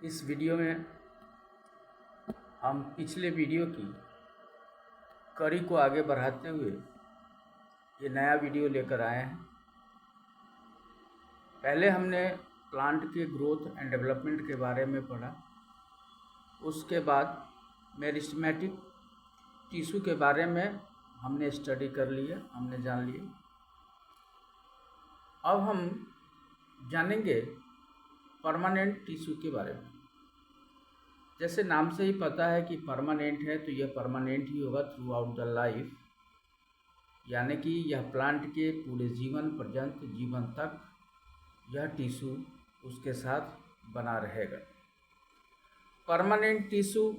इस वीडियो में हम पिछले वीडियो की कड़ी को आगे बढ़ाते हुए ये नया वीडियो लेकर आए हैं। पहले हमने प्लांट के ग्रोथ एंड डेवलपमेंट के बारे में पढ़ा, उसके बाद मेरिस्टेमेटिक टिश्यू के बारे में हमने स्टडी कर लिया, हमने जान लिया। अब हम जानेंगे परमानेंट टिश्यू के बारे में। जैसे नाम से ही पता है कि परमानेंट है, तो यह परमानेंट ही होगा थ्रू आउट द लाइफ, यानी कि यह प्लांट के पूरे जीवन पर्यंत, जीवन तक यह टिश्यू उसके साथ बना रहेगा। परमानेंट टिश्यू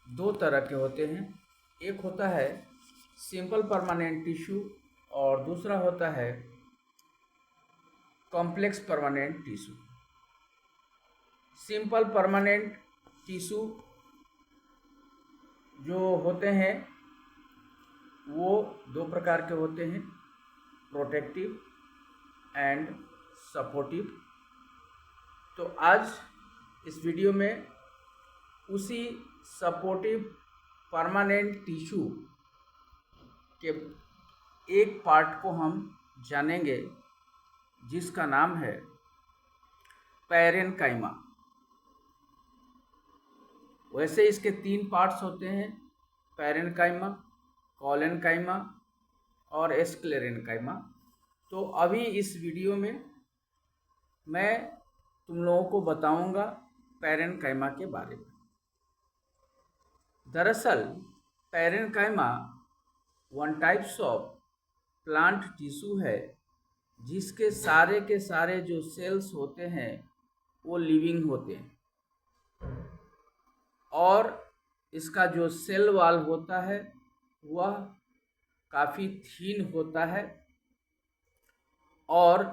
दो तरह के होते हैं, एक होता है सिंपल परमानेंट टिश्यू और दूसरा होता है complex permanent tissue. Simple permanent tissue जो होते हैं वो दो प्रकार के होते हैं, प्रोटेक्टिव एंड सपोर्टिव। तो आज इस वीडियो में उसी सपोर्टिव परमानेंट टिश्यू के एक पार्ट को हम जानेंगे, जिसका नाम है पैरेन्काइमा। वैसे इसके तीन पार्ट्स होते हैं, पैरेन्काइमा, कोलेन्काइमा और स्क्लेरेन्काइमा। तो अभी इस वीडियो में मैं तुम लोगों को बताऊंगा पैरेन्काइमा के बारे में। दरअसल parenchyma one types of plant tissue है जिसके सारे के सारे जो सेल्स होते हैं वो लिविंग होते हैं, और इसका जो सेल वॉल होता है वह काफ़ी थीन होता है, और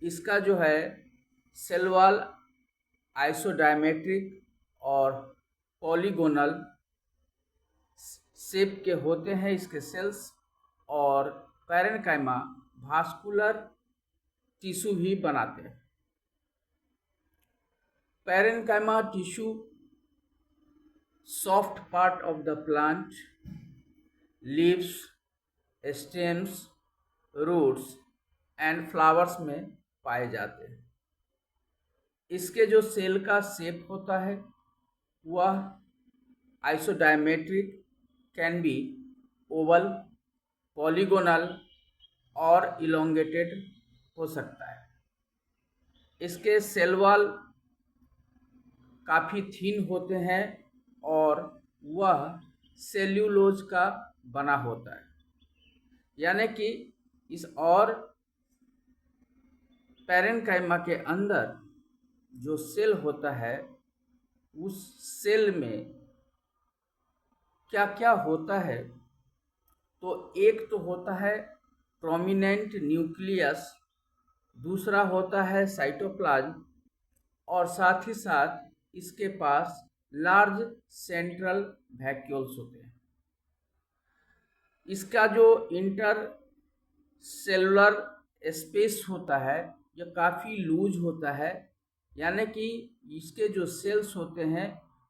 इसका जो है सेल वॉल आइसोडायमेट्रिक और पॉलीगोनल शेप के होते हैं इसके सेल्स। और पैरेन्काइमा वास्कुलर टिश्यू भी बनाते हैं। Parenchyma tissue soft part of the plant, leaves, stems, roots and flowers में पाए जाते हैं। इसके जो सेल का शेप होता है वह isodiametric, can be oval, polygonal और इलोंगेटेड हो सकता है। इसके सेल वॉल काफ़ी थीन होते हैं और वह सेल्यूलोज का बना होता है, यानी कि इस और पैरेन्काइमा के अंदर जो सेल होता है उस सेल में क्या क्या होता है, तो एक तो होता है प्रोमिनेंट न्यूक्लियस, दूसरा होता है साइटोप्लाज्म, और साथ ही साथ इसके पास लार्ज सेंट्रल वैक्यूल्स होते हैं। इसका जो इंटर सेलुलर स्पेस होता है यह काफ़ी लूज होता है, यानी कि इसके जो सेल्स होते हैं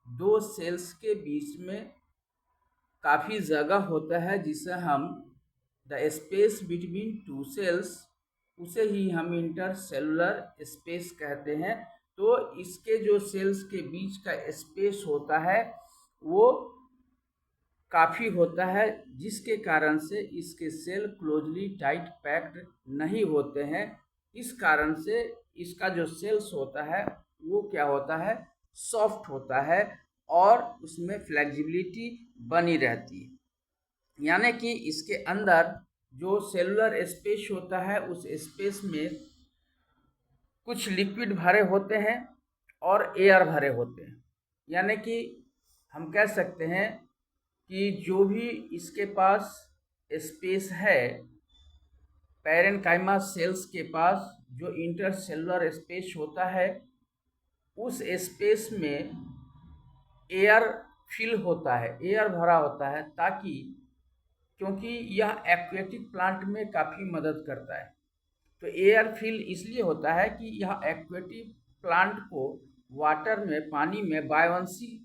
दो सेल्स के बीच में काफ़ी जगह होता है, जिसे हम the space between two cells, उसे ही हम इंटर सेलुलर स्पेस कहते हैं। तो इसके जो सेल्स के बीच का स्पेस होता है वो काफ़ी होता है, जिसके कारण से इसके सेल क्लोजली टाइट पैक्ड नहीं होते हैं। इस कारण से इसका जो सेल्स होता है वो क्या होता है, सॉफ्ट होता है और उसमें फ्लेक्सिबिलिटी बनी रहती है, यानी कि इसके अंदर जो सेलुलर स्पेस होता है उस स्पेस में कुछ लिक्विड भरे होते हैं और एयर भरे होते हैं। यानी कि हम कह सकते हैं कि जो भी इसके पास स्पेस है, पैरेन्काइमा सेल्स के पास जो इंटरसेलुलर स्पेस होता है उस स्पेस में एयर फिल होता है, एयर भरा होता है, ताकि क्योंकि यह एक्वेटिक प्लांट में काफ़ी मदद करता है। तो एयर फिल इसलिए होता है कि यह एक्वेटिक प्लांट को वाटर में, पानी में बायोंसी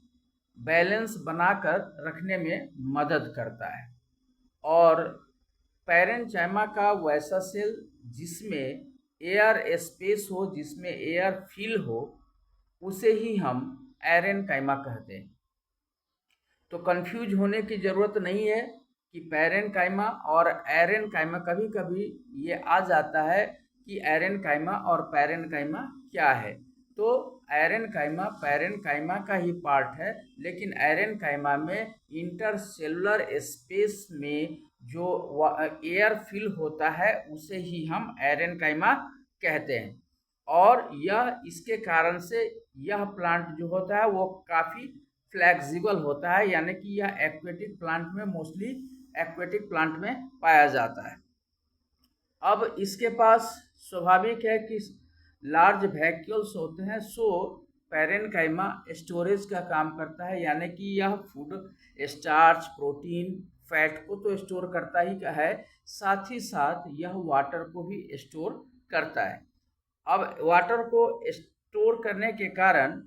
बैलेंस बनाकर रखने में मदद करता है। और पैरेन्काइमा का वैसा सेल जिसमें एयर स्पेस हो, जिसमें एयर फिल हो, उसे ही हम एरेनकाइमा कहते हैं। तो कंफ्यूज होने की ज़रूरत नहीं है कि पैरेन्काइमा और एरेनकाइमा, कभी कभी ये आ जाता है कि एरेनकाइमा और पैरेन्काइमा क्या है। तो एरेनकाइमा पैरेन्काइमा का ही पार्ट है, लेकिन एरेनकाइमा में इंटरसेलुलर स्पेस में जो एयर फिल होता है उसे ही हम एरेनकाइमा कहते हैं। और यह इसके कारण से यह प्लांट जो होता है वो काफ़ी फ्लेक्सिबल होता है, यानी कि यह एक्वेटिक प्लांट में, मोस्टली एक्वेटिक प्लांट में पाया जाता है। अब इसके पास स्वाभाविक है कि लार्ज वैक्यूल्स होते हैं, सो पैरेन्काइमा स्टोरेज का काम करता है, यानी कि यह फूड, स्टार्च, प्रोटीन, फैट को तो स्टोर करता ही है, साथ ही साथ यह वाटर को भी स्टोर करता है। अब वाटर को स्टोर करने के कारण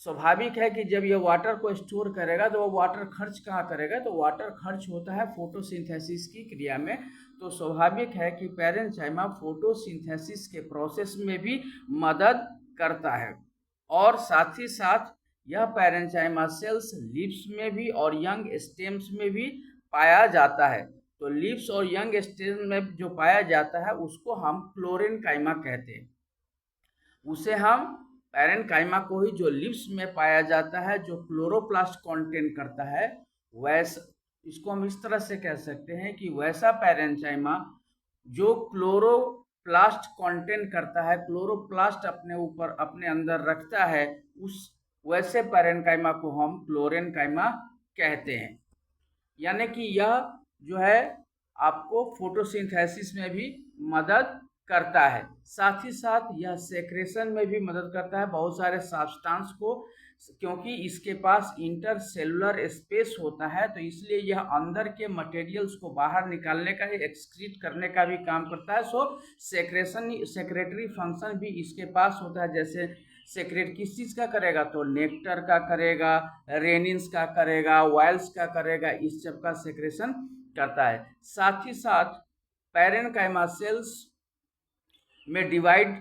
स्वाभाविक है कि जब यह वाटर को स्टोर करेगा तो वो वाटर खर्च कहाँ करेगा, तो वाटर खर्च होता है फोटोसिंथेसिस की क्रिया में। तो स्वाभाविक है कि पैरेन्काइमा फोटोसिंथेसिस के प्रोसेस में भी मदद करता है। और साथ ही साथ यह पैरेन्काइमा सेल्स लीव्स में भी और यंग स्टेम्स में भी पाया जाता है। तो लीव्स और यंग स्टेम में जो पाया जाता है उसको हम क्लोरेन्काइमा कहते हैं। उसे हम पैरेन्काइमा को ही जो लीव्स में पाया जाता है, जो क्लोरोप्लास्ट कंटेन करता है, वैसा इसको हम इस तरह से कह सकते हैं कि वैसा पैरेन्काइमा जो क्लोरोप्लास्ट कंटेन करता है, क्लोरोप्लास्ट अपने ऊपर, अपने अंदर रखता है, उस वैसे पैरेन्काइमा को हम क्लोरेन्काइमा कहते हैं। यानी कि यह जो है आपको फोटोसिंथेसिस में भी मदद करता है, साथ ही साथ यह सेक्रेशन में भी मदद करता है बहुत सारे सब्सटेंस को, क्योंकि इसके पास इंटरसेलुलर स्पेस होता है, तो इसलिए यह अंदर के मटेरियल्स को बाहर निकालने का, एक्सक्रीट करने का भी काम करता है। सो सेक्रेशन, सेक्रेटरी फंक्शन भी इसके पास होता है। जैसे सेक्रेट किस चीज़ का करेगा, तो नेक्टर का करेगा, रेनिन्स का करेगा, ऑयल्स का करेगा, इस सब का सेक्रेशन करता है। साथ ही साथ पैरेन्काइमा सेल्स में डिवाइड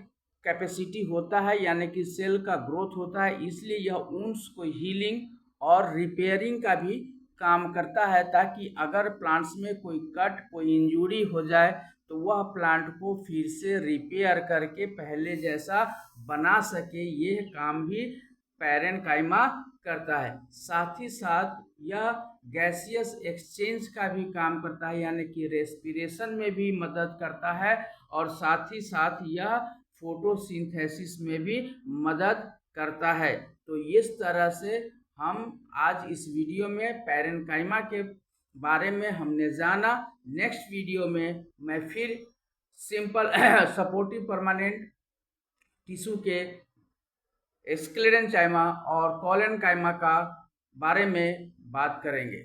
कैपेसिटी होता है, यानी कि सेल का ग्रोथ होता है, इसलिए यह वुंड्स को हीलिंग और रिपेयरिंग का भी काम करता है, ताकि अगर प्लांट्स में कोई कट, कोई इंजरी हो जाए तो वह प्लांट को फिर से रिपेयर करके पहले जैसा बना सके। ये काम भी पैरेन्काइमा करता है। साथ ही साथ यह गैसियस एक्सचेंज का भी काम करता है, यानी कि रेस्पिरेशन में भी मदद करता है, और साथ ही साथ यह फोटोसिंथेसिस में भी मदद करता है। तो इस तरह से हम आज इस वीडियो में पैरेन्काइमा के बारे में हमने जाना। नेक्स्ट वीडियो में मैं फिर सिंपल सपोर्टिव परमानेंट टिश्यू के स्क्लेरेन्काइमा और कोलेन्काइमा का बारे में बात करेंगे।